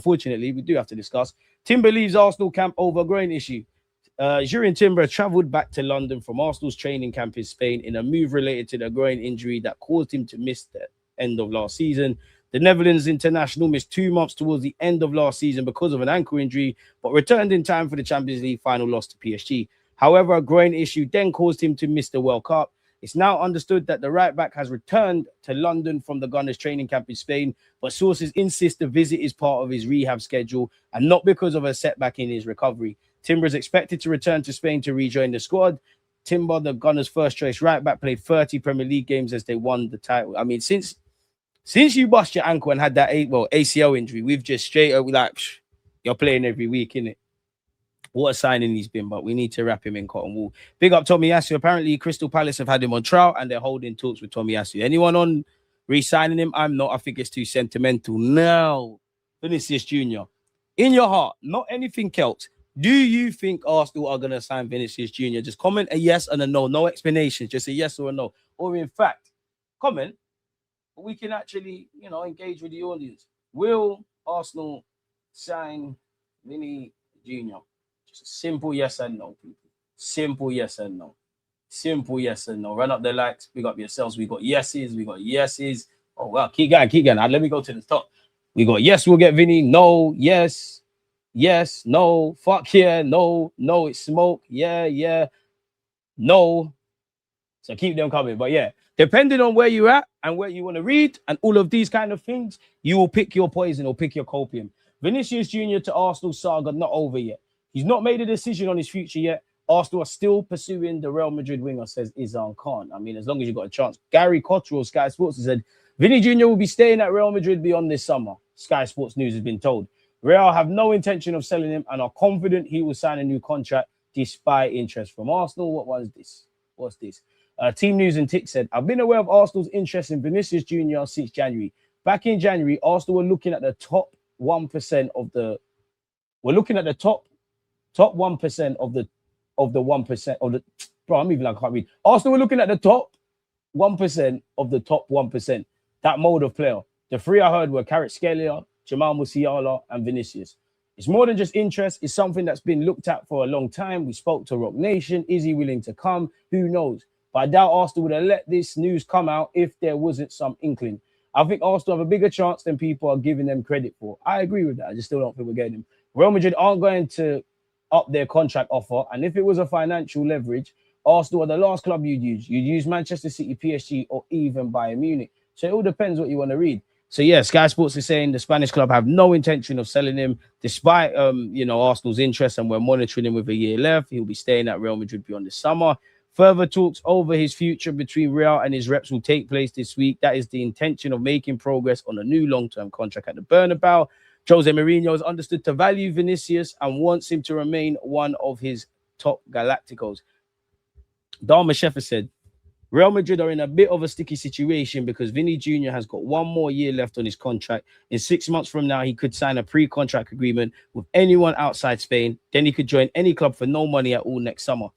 unfortunately, we do have to discuss. Timber leaves Arsenal camp over groin issue. Jurien Timber travelled back to London from Arsenal's training camp in Spain in a move related to the groin injury that caused him to miss the end of last season. The Netherlands international missed 2 months towards the end of last season because of an ankle injury, but returned in time for the Champions League final loss to PSG. However, a groin issue then caused him to miss the World Cup. It's now understood that the right back has returned to London from the Gunners training camp in Spain, but sources insist the visit is part of his rehab schedule and not because of a setback in his recovery. Timber is expected to return to Spain to rejoin the squad. Timber, the Gunners' first choice right back, played 30 Premier League games as they won the title. I mean, since you bust your ankle and had that ACL injury, we've just straight up like, you're playing every week, innit? What a signing he's been, but we need to wrap him in cotton wool. Big up Tomiyasu. Apparently, Crystal Palace have had him on trial and they're holding talks with Tomiyasu. Anyone on re-signing him? I'm not. I think it's too sentimental. Now, Vinicius Jr., in your heart, not anything else, do you think Arsenal are going to sign Vinicius Jr.? Just comment a yes and a no. No explanations. Just a yes or a no. Or in fact, comment. We can actually, engage with the audience. Will Arsenal sign Vinny Jr.? Just a simple yes and no, people. Simple yes and no. Simple yes and no. Run up the likes. Big up yourselves. We got yeses. We got yeses. Oh, well, keep going. Let me go to the top. We got yes, we'll get Vinny. No, yes. Yes, no, fuck yeah, no, it's smoke, yeah, no. So keep them coming. But yeah, depending on where you're at and where you want to read and all of these kind of things, you will pick your poison or pick your copium. Vinicius Jr. to Arsenal saga not over yet. He's not made a decision on his future yet. Arsenal are still pursuing the Real Madrid winger, says Izan Khan. I mean, as long as you've got a chance. Gary Cottrell, Sky Sports, has said, Vinny Jr. will be staying at Real Madrid beyond this summer. Sky Sports News has been told. Real have no intention of selling him and are confident he will sign a new contract despite interest from Arsenal. What was this? What's this? Team News and Tick said, I've been aware of Arsenal's interest in Vinicius Jr. since January. Back in January, Arsenal were looking at the top 1% of the. We're looking at the top 1% of the 1% of the. Bro, I'm even like I can't read. Arsenal were looking at the top 1% of the top 1%. That mode of player. The three I heard were Kvaratskhelia, Jamal Musiala, and Vinicius. It's more than just interest. It's something that's been looked at for a long time. We spoke to Rock Nation. Is he willing to come? Who knows? But I doubt Arsenal would have let this news come out if there wasn't some inkling. I think Arsenal have a bigger chance than people are giving them credit for. I agree with that. I just still don't think we're getting him. Real Madrid aren't going to up their contract offer. And if it was a financial leverage, Arsenal are the last club you'd use. You'd use Manchester City, PSG, or even Bayern Munich. So it all depends what you want to read. So yeah, Sky Sports is saying the Spanish club have no intention of selling him, despite Arsenal's interest, and we're monitoring him with a year left. He'll be staying at Real Madrid beyond the summer. Further talks over his future between Real and his reps will take place this week. That is the intention of making progress on a new long-term contract at the Bernabeu. Jose Mourinho is understood to value Vinicius and wants him to remain one of his top Galacticos. Dharma Sheffer said, Real Madrid are in a bit of a sticky situation because Vinny Jr. has got one more year left on his contract. In 6 months from now, he could sign a pre-contract agreement with anyone outside Spain. Then he could join any club for no money at all next summer.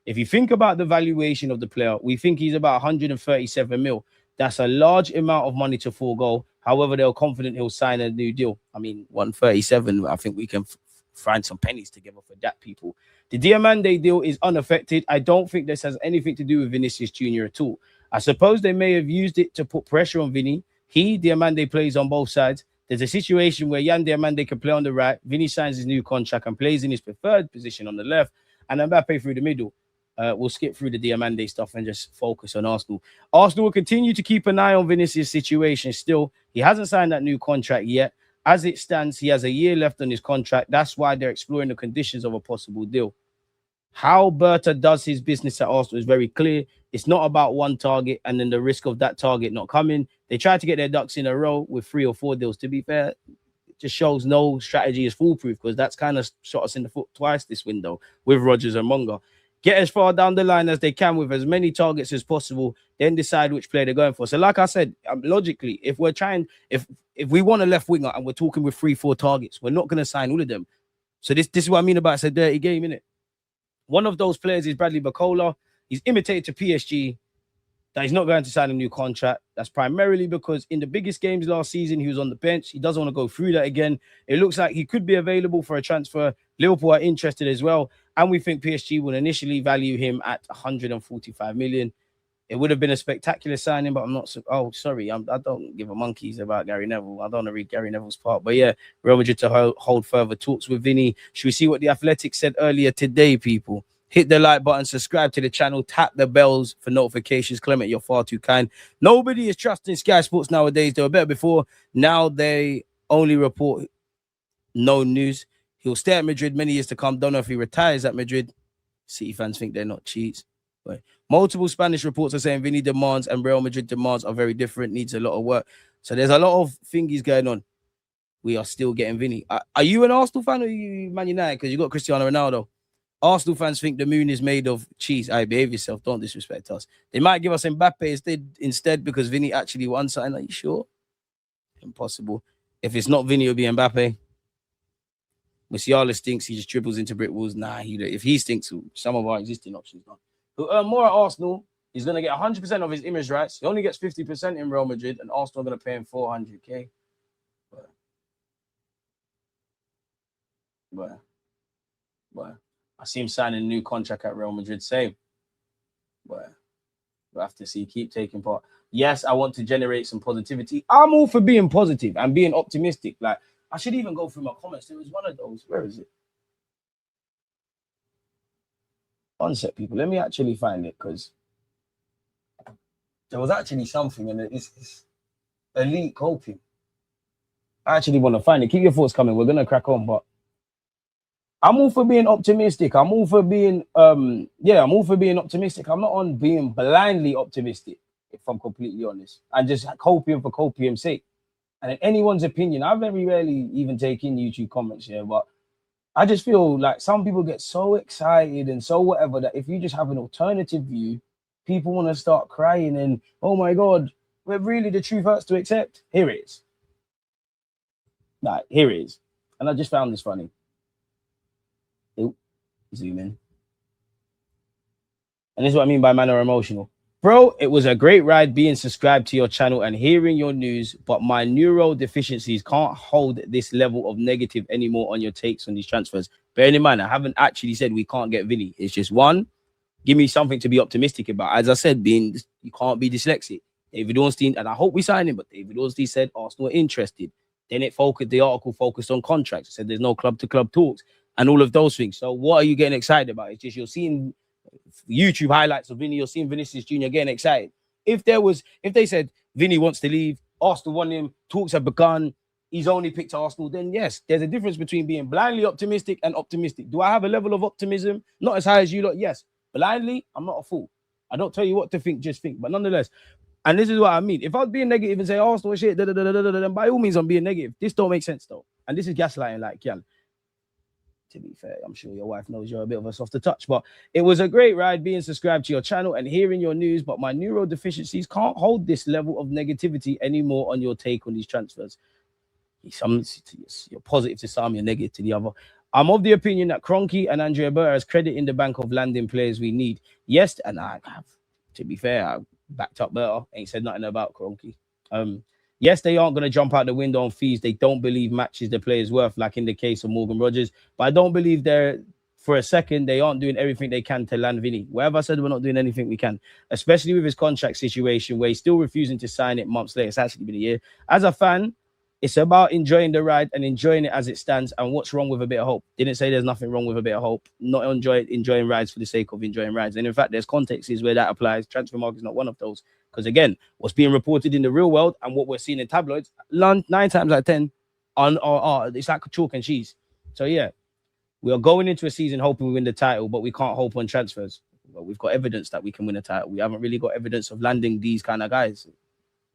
If you think about the valuation of the player, we think he's about 137 mil. That's a large amount of money to forego. However, they're confident he'll sign a new deal. I mean, 137, I think we can find some pennies together for that, people. The Diamande deal is unaffected. I don't think this has anything to do with Vinicius Jr. at all. I suppose they may have used it to put pressure on Vinny. Diamande plays on both sides. There's a situation where Yan Diamande can play on the right. Vinny signs his new contract and plays in his preferred position on the left. And Mbappe through the middle. We'll skip through the Diamande stuff and just focus on Arsenal. Arsenal will continue to keep an eye on Vinicius' situation still. He hasn't signed that new contract yet. As it stands, he has a year left on his contract. That's why they're exploring the conditions of a possible deal. How Berta does his business at Arsenal is very clear. It's not about one target and then the risk of that target not coming. They try to get their ducks in a row with 3 or 4 deals. To be fair, it just shows no strategy is foolproof because that's kind of shot us in the foot twice this window with Rodgers and Monga. Get as far down the line as they can with as many targets as possible, then decide which player they're going for. So like I said, logically, if we want a left winger and we're talking with 3-4 targets, we're not going to sign all of them. So this is what I mean about it's a dirty game, innit? One of those players is Bradley Bacola. He's imitated to PSG. that he's not going to sign a new contract. That's primarily because in the biggest games last season, he was on the bench. He doesn't want to go through that again. It looks like he could be available for a transfer. Liverpool are interested as well. And we think PSG will initially value him at 145 million. It would have been a spectacular signing, but I'm not. Oh, sorry. I don't give a monkeys about Gary Neville. I don't want to read Gary Neville's part. But yeah, Real Madrid to hold further talks with Vinny. Should we see what the Athletic said earlier today, people? Hit the like button, subscribe to the channel, tap the bells for notifications. Clement, you're far too kind. Nobody is trusting Sky Sports nowadays. They were better before. Now they only report no news. He'll stay at Madrid many years to come. Don't know if he retires at Madrid. City fans think they're not cheats. But multiple Spanish reports are saying Vinny demands and Real Madrid demands are very different, needs a lot of work. So there's a lot of thingies going on. We are still getting Vinny. Are you an Arsenal fan or are you Man United? Because you got Cristiano Ronaldo. Arsenal fans think the moon is made of cheese. I behave yourself. Don't disrespect us. They might give us Mbappe instead because Vinny actually won something. Are you sure? Impossible. If it's not Vinny, it'll be Mbappe. Musiala stinks. He just dribbles into brick walls. Nah, if he stinks, some of our existing options don't. He'll earn more at Arsenal. He's going to get 100% of his image rights. He only gets 50% in Real Madrid, and Arsenal are going to pay him 400k. But I see him signing a new contract at Real Madrid. Same. But we'll have to see. Keep taking part. Yes, I want to generate some positivity. I'm all for being positive and being optimistic. Like, I should even go through my comments. There was one of those. Where is it? One sec, people. Let me actually find it because there was actually something and it's elite coping. I actually want to find it. Keep your thoughts coming. We're going to crack on, but I'm all for being optimistic. I'm all for being, I'm all for being optimistic. I'm not on being blindly optimistic, if I'm completely honest, and just copium for copium's sake. And in anyone's opinion, I very rarely even take in YouTube comments here, but I just feel like some people get so excited and so whatever that if you just have an alternative view, people want to start crying and, oh my God, where really the truth hurts to accept. Here it is. Like, here it is. And I just found this funny. Zoom in. And this is what I mean by man or emotional. Bro, it was a great ride being subscribed to your channel and hearing your news, but my neural deficiencies can't hold this level of negative anymore on your takes on these transfers. Bearing in mind, I haven't actually said we can't get Vinny. It's just one, give me something to be optimistic about. As I said, you can't be dyslexic. David Ornstein, and I hope we sign him, but David Ornstein said Arsenal are interested. Then the article focused on contracts. It said there's no club-to-club talks and all of those things. So what are you getting excited about? It's just you're seeing YouTube highlights of Vinny, you're seeing Vinicius Jr. getting excited. If they said Vinny wants to leave, Arsenal want him, talks have begun, he's only picked Arsenal, then yes, there's a difference between being blindly optimistic and optimistic. Do I have a level of optimism? Not as high as you lot, yes. Blindly, I'm not a fool. I don't tell you what to think, just think. But nonetheless, and this is what I mean. If I was being negative and say Arsenal shit, then by all means I'm being negative. This don't make sense though. And this is gaslighting like, yeah. To be fair, I'm sure your wife knows you're a bit of a softer touch, but it was a great ride being subscribed to your channel and hearing your news, but my neuro deficiencies can't hold this level of negativity anymore on your take on these transfers. You're positive to some, you're negative to the other. I'm of the opinion that Kroenke and Andrea Berta has credit in the bank of landing players we need. Yes, and I have, to be fair, I backed up Berta, ain't said nothing about Kroenke. Yes, they aren't going to jump out the window on fees. They don't believe matches the player's worth, like in the case of Morgan Rogers. But I don't believe for a second, they aren't doing everything they can to land Vinny. Wherever I said we're not doing anything we can, especially with his contract situation where he's still refusing to sign it months later. It's actually been a year. As a fan, it's about enjoying the ride and enjoying it as it stands. And what's wrong with a bit of hope? Didn't say there's nothing wrong with a bit of hope. Not enjoying rides for the sake of enjoying rides. And in fact, there's contexts where that applies. Transfer market is not one of those. Because again, what's being reported in the real world and what we're seeing in tabloids, 9 times out of 10, it's like chalk and cheese. So yeah, we are going into a season hoping we win the title, but we can't hope on transfers. Well, we've got evidence that we can win a title. We haven't really got evidence of landing these kind of guys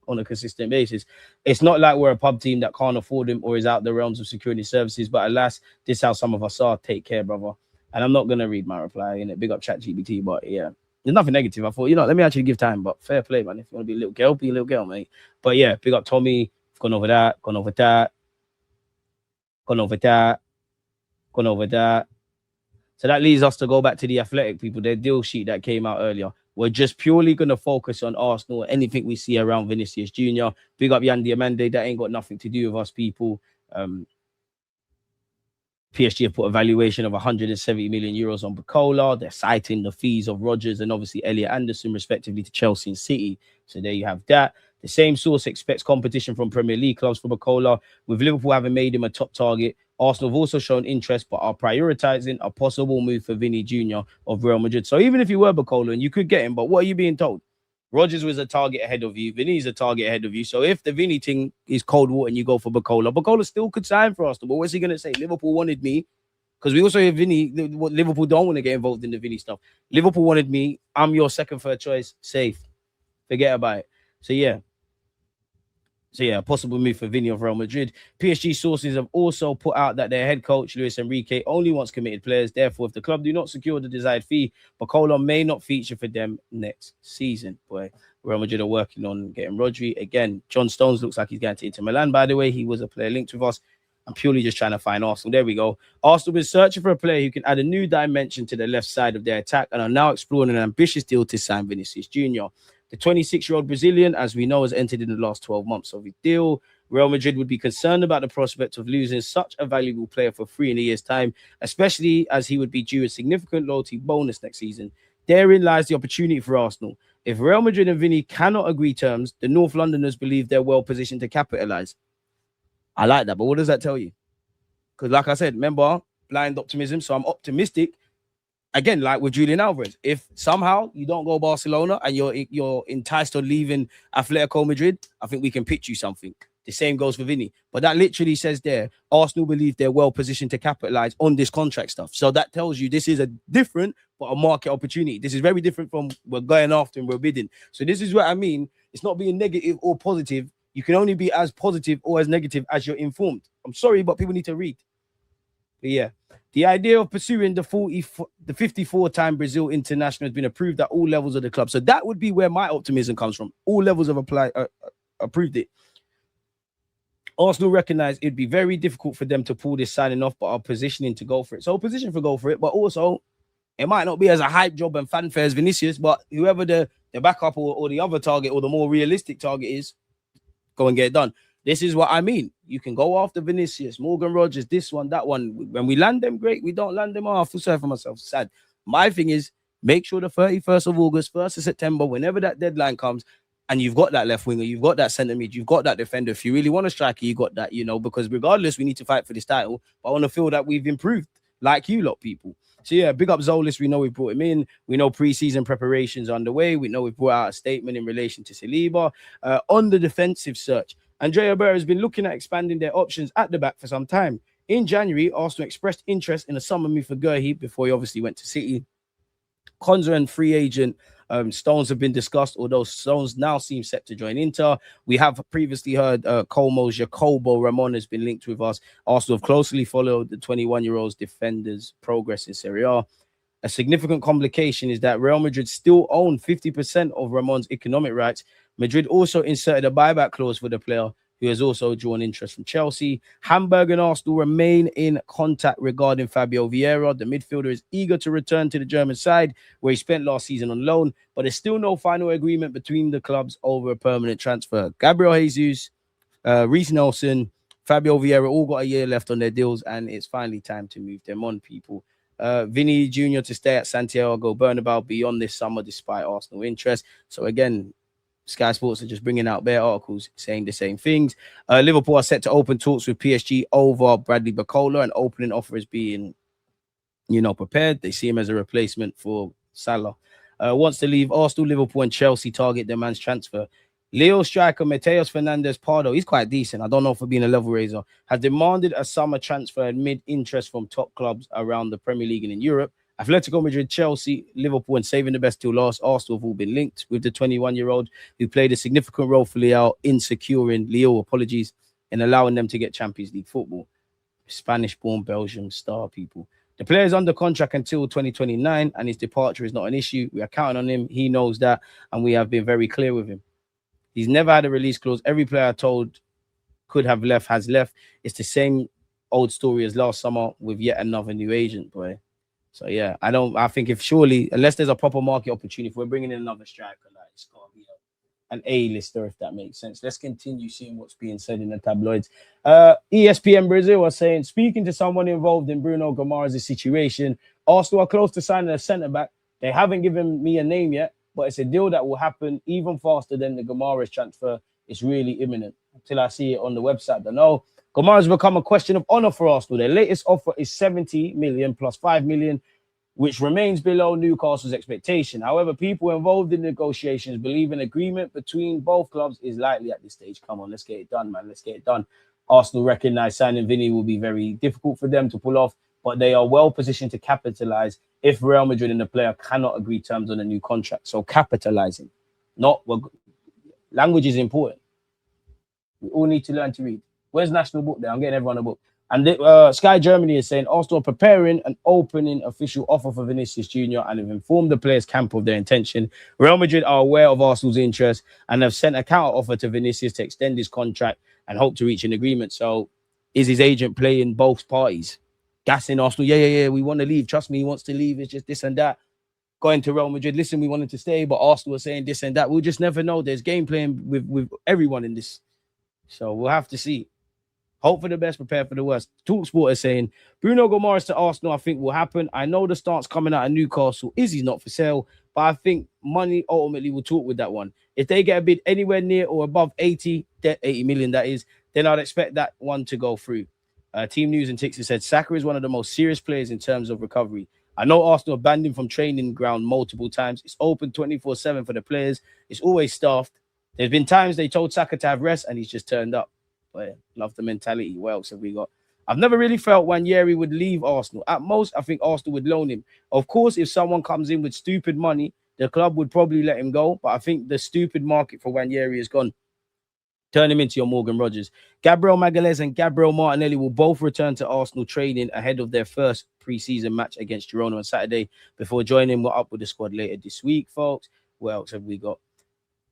on a consistent basis. It's not like we're a pub team that can't afford him or is out the realms of security services, but alas, this is how some of us are. Take care, brother. And I'm not going to read my reply in it. Big up ChatGPT, but yeah, there's nothing negative. I thought, let me actually give time, but fair play, man. If you want to be a little girl, be a little girl, mate. But yeah, big up Tommy. Gone over that. So that leads us to go back to the Athletic, people. Their deal sheet that came out earlier. We're just purely going to focus on Arsenal, anything we see around Vinicius Jr. Big up Yandy Amande. That ain't got nothing to do with us, people. PSG have put a valuation of 170 million euros on Bukola. They're citing the fees of Rodgers and obviously Elliot Anderson, respectively, to Chelsea and City. So there you have that. The same source expects competition from Premier League clubs for Bukola, with Liverpool having made him a top target. Arsenal have also shown interest, but are prioritizing a possible move for Vinny Jr. of Real Madrid. So even if you were Bukola and you could get him, but what are you being told? Rodgers was a target ahead of you. Vinny's a target ahead of you. So if the Vinny thing is cold water and you go for Bukola still could sign for Arsenal. But what's he going to say? Liverpool wanted me. Because we also hear Vinny, Liverpool don't want to get involved in the Vinny stuff. Liverpool wanted me. I'm your second, third choice. Safe. Forget about it. So yeah, possible move for Vinny of Real Madrid. PSG sources have also put out that their head coach, Luis Enrique, only wants committed players. Therefore, if the club do not secure the desired fee, Bukola may not feature for them next season. Boy, Real Madrid are working on getting Rodri. Again, John Stones looks like he's going to Inter Milan, by the way. He was a player linked with us. I'm purely just trying to find Arsenal. There we go. Arsenal is searching for a player who can add a new dimension to the left side of their attack and are now exploring an ambitious deal to sign Vinicius Jr. The 26-year-old Brazilian, as we know, has entered in the last 12 months of his deal. Real Madrid would be concerned about the prospect of losing such a valuable player for free in a year's time, especially as he would be due a significant loyalty bonus next season. Therein lies the opportunity for Arsenal. If Real Madrid and Vinny cannot agree terms, the North Londoners believe they're well positioned to capitalize. I like that, but what does that tell you? Because like I said, remember, blind optimism, so I'm optimistic. Again, like with Julian Alvarez, if somehow you don't go Barcelona and you're enticed on leaving Atletico Madrid, I think we can pitch you something. The same goes for Vinny. But that literally says there, Arsenal believe they're well positioned to capitalize on this contract stuff. So that tells you this is a different, but a market opportunity. This is very different from we're going after and we're bidding. So this is what I mean. It's not being negative or positive. You can only be as positive or as negative as you're informed. I'm sorry, but people need to read. But yeah, the idea of pursuing the 54-time Brazil international has been approved at all levels of the club. So that would be where my optimism comes from. All levels have approved it. Arsenal recognize it'd be very difficult for them to pull this signing off, but are positioning to go for it. So position for go for it, but also it might not be as a hype job and fanfare as Vinicius, but whoever the backup or the other target or the more realistic target is, go and get it done. This is what I mean. You can go after Vinicius, Morgan Rogers, this one, that one. When we land them, great. We don't land them, I feel sorry for myself. Sad. My thing is, make sure the 31st of August, 1st of September, whenever that deadline comes, and you've got that left winger, you've got that centre mid, you've got that defender. If you really want a striker, you got that, because regardless, we need to fight for this title. But I want to feel that we've improved, like you lot, people. So yeah, big up Zolis. We know we brought him in. We know pre-season preparations are underway. We know we brought out a statement in relation to Saliba. On the defensive search, Andrea Berra has been looking at expanding their options at the back for some time. In January, Arsenal expressed interest in a summer move for Gurhi before he obviously went to City. Konza and free agent Stones have been discussed, although Stones now seems set to join Inter. We have previously heard Colmo's Jacobo Ramon has been linked with us. Arsenal have closely followed the 21-year-old's defender's progress in Serie A. A significant complication is that Real Madrid still own 50% of Ramon's economic rights. Madrid also inserted a buyback clause for the player, who has also drawn interest from Chelsea. Hamburg and Arsenal remain in contact regarding Fabio Vieira. The midfielder is eager to return to the German side, where he spent last season on loan, but there's still no final agreement between the clubs over a permanent transfer. Gabriel Jesus, Reece Nelson, Fabio Vieira all got a year left on their deals, and it's finally time to move them on, people. Vinny Jr. to stay at Santiago Bernabeu beyond this summer, despite Arsenal interest. So again, Sky Sports are just bringing out their articles saying the same things. Liverpool are set to open talks with PSG over Bradley Bukola, and opening offer is being, prepared. They see him as a replacement for Salah. Wants to leave Arsenal, Liverpool, and Chelsea target their man's transfer. Leo striker Matías Fernández-Pardo, he's quite decent. I don't know for being a level raiser, has demanded a summer transfer amid interest from top clubs around the Premier League and in Europe. Atletico Madrid, Chelsea, Liverpool, and saving the best till last, Arsenal have all been linked with the 21-year-old who played a significant role for Leo in securing and allowing them to get Champions League football. Spanish-born Belgium star, people. The player is under contract until 2029, and his departure is not an issue. We are counting on him. He knows that, and we have been very clear with him. He's never had a release clause. Every player told could have left has left. It's the same old story as last summer with yet another new agent, boy. So yeah, I think if surely, unless there's a proper market opportunity, if we're bringing in another striker, like it's got to be an A-lister, if that makes sense. Let's continue seeing what's being said in the tabloids. ESPN Brazil was saying, speaking to someone involved in Bruno Guimarães' situation, Arsenal are close to signing a centre-back. They haven't given me a name yet, but it's a deal that will happen even faster than the Guimarães transfer. It's really imminent. Until I see it on the website, I know Guimarães has become a question of honour for Arsenal. Their latest offer is 70 million plus 5 million, which remains below Newcastle's expectation. However, people involved in negotiations believe an agreement between both clubs is likely at this stage. Come on, let's get it done, man. Let's get it done. Arsenal recognise signing VINI will be very difficult for them to pull off, but they are well positioned to capitalise if Real Madrid and the player cannot agree terms on a new contract. So capitalising, not language is important. We all need to learn to read. Where's National Book there? I'm getting everyone a book. And Sky Germany is saying Arsenal are preparing an opening official offer for Vinicius Jr. and have informed the players' camp of their intention. Real Madrid are aware of Arsenal's interest and have sent a counter offer to Vinicius to extend his contract and hope to reach an agreement. So is his agent playing both parties? Gassing Arsenal, yeah, we want to leave. Trust me, he wants to leave. It's just this and that. Going to Real Madrid, listen, we wanted to stay, but Arsenal are saying this and that. We'll just never know. There's game playing with everyone in this. So we'll have to see. Hope for the best, prepare for the worst. TalkSport is saying, Bruno Guimarães to Arsenal, I think will happen. I know the start's coming out of Newcastle. Izzy's not for sale, but I think money ultimately will talk with that one. If they get a bid anywhere near or above 80 million, that is, then I'd expect that one to go through. Team News and Tixer said, Saka is one of the most serious players in terms of recovery. I know Arsenal have banned him from training ground multiple times. It's open 24/7 for the players. It's always staffed. There's been times they told Saka to have rest and he's just turned up. But yeah, love the mentality. What else have we got? I've never really felt Ranieri would leave Arsenal. At most, I think Arsenal would loan him. Of course, if someone comes in with stupid money, the club would probably let him go. But I think the stupid market for Ranieri is gone. Turn him into your Morgan Rogers. Gabriel Magalhaes and Gabriel Martinelli will both return to Arsenal training ahead of their first pre-season match against Girona on Saturday before joining up with the squad later this week, folks. What else have we got?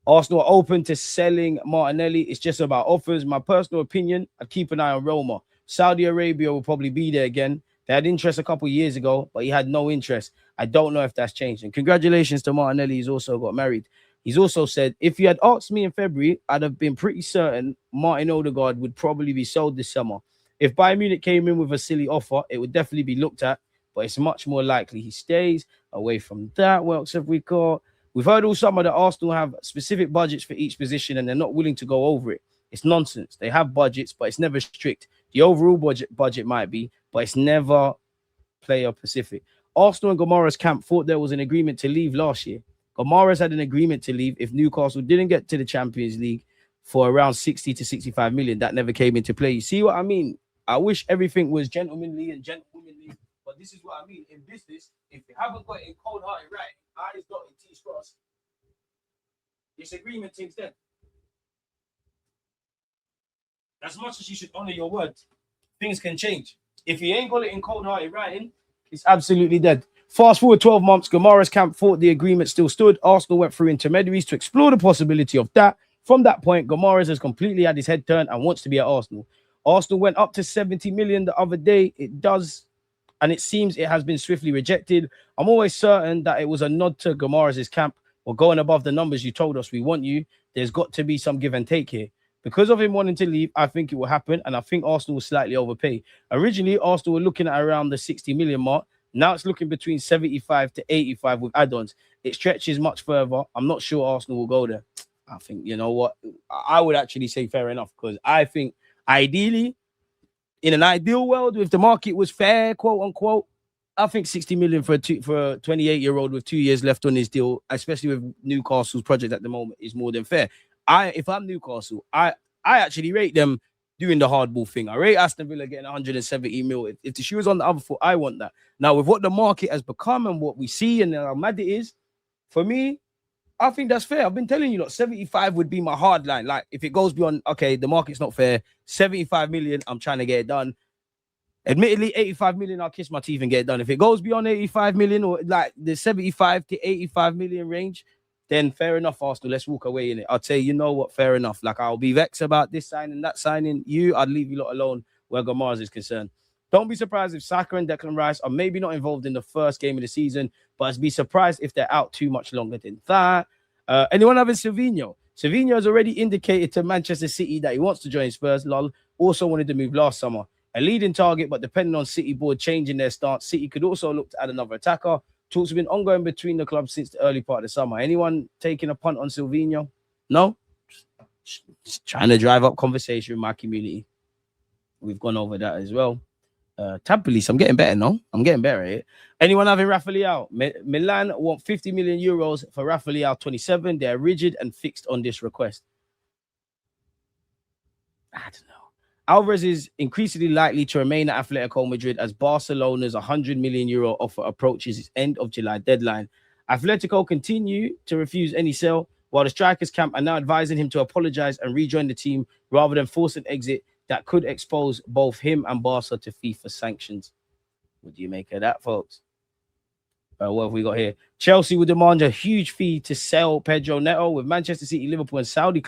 Arsenal are open to selling Martinelli. It's just about offers. My personal opinion, I'd keep an eye on Roma. Saudi Arabia will probably be there again. They had interest a couple of years ago, but he had no interest. I don't know if that's changed. And congratulations to Martinelli. He's also got married. He's also said, if you had asked me in February, I'd have been pretty certain Martin Odegaard would probably be sold this summer. If Bayern Munich came in with a silly offer, it would definitely be looked at, but it's much more likely he stays. Away from that, what else have we got? We've heard all summer that Arsenal have specific budgets for each position and they're not willing to go over it. It's nonsense. They have budgets, but it's never strict. The overall budget might be, but it's never player specific. Arsenal and Guimarães camp thought there was an agreement to leave last year. Guimarães had an agreement to leave if Newcastle didn't get to the Champions League for around 60 to 65 million. That never came into play. You see what I mean? I wish everything was gentlemanly and gentlewomanly, but this is what I mean. In business, if you haven't got it in cold-hearted right, I's dotted, T's crossed, this agreement thing's dead. As much as you should honor your word, things can change. If you ain't got it in cold-hearted writing, it's absolutely dead. Fast forward 12 months, Guimarães camp thought the agreement still stood. Arsenal went through intermediaries to explore the possibility of that. From that point, Guimarães has completely had his head turned and wants to be at Arsenal. Arsenal went up to 70 million the other day. It does, and it seems it has been swiftly rejected. I'm always certain that it was a nod to Guimarães' camp. We're going above the numbers you told us we want you. There's got to be some give and take here. Because of him wanting to leave, I think it will happen, and I think Arsenal will slightly overpay. Originally, Arsenal were looking at around the 60 million mark. Now it's looking between 75 to 85 with add-ons. It stretches much further. I'm not sure Arsenal will go there. I think, you know what? I would actually say fair enough, because I think ideally, in an ideal world, if the market was fair, quote unquote, I think 60 million for a 28-year-old with 2 years left on his deal, especially with Newcastle's project at the moment, is more than fair. If I'm Newcastle, I actually rate them doing the hardball thing. I rate Aston Villa getting 170 mil. If the shoe was on the other foot, I want that. Now, with what the market has become and what we see and how mad it is, for me, I think that's fair. I've been telling you, 75 would be my hard line. Like, if it goes beyond, okay, the market's not fair, 75 million, I'm trying to get it done. Admittedly, 85 million, I'll kiss my teeth and get it done. If it goes beyond 85 million or like the 75 to 85 million range, then fair enough, Arsenal. Let's walk away in it. I'd say, you know what, fair enough. Like, I'll be vexed about this signing, that signing. I'd leave you lot alone where Guimarães is concerned. Don't be surprised if Saka and Declan Rice are maybe not involved in the first game of the season, but be surprised if they're out too much longer than that. Anyone having Silvinho? Silvinho has already indicated to Manchester City that he wants to join Spurs. Also wanted to move last summer. A leading target, but depending on City board changing their stance, City could also look to add another attacker. Talks have been ongoing between the clubs since the early part of the summer. Anyone taking a punt on Silvinho? No? Just trying to drive up conversation with my community. We've gone over that as well. Tab police, I'm getting better, no? I'm getting better at it. Anyone having Rafa Leao? Milan want 50 million euros for Rafa Leao 27. They're rigid and fixed on this request. I don't know. Alvarez is increasingly likely to remain at Atletico Madrid as Barcelona's 100 million euro offer approaches its end of July deadline. Atletico continue to refuse any sale, while the strikers camp are now advising him to apologize and rejoin the team rather than force an exit that could expose both him and Barca to FIFA sanctions. What do you make of that, folks? What have we got here? Chelsea would demand a huge fee to sell Pedro Neto, with Manchester City, Liverpool, and Saudi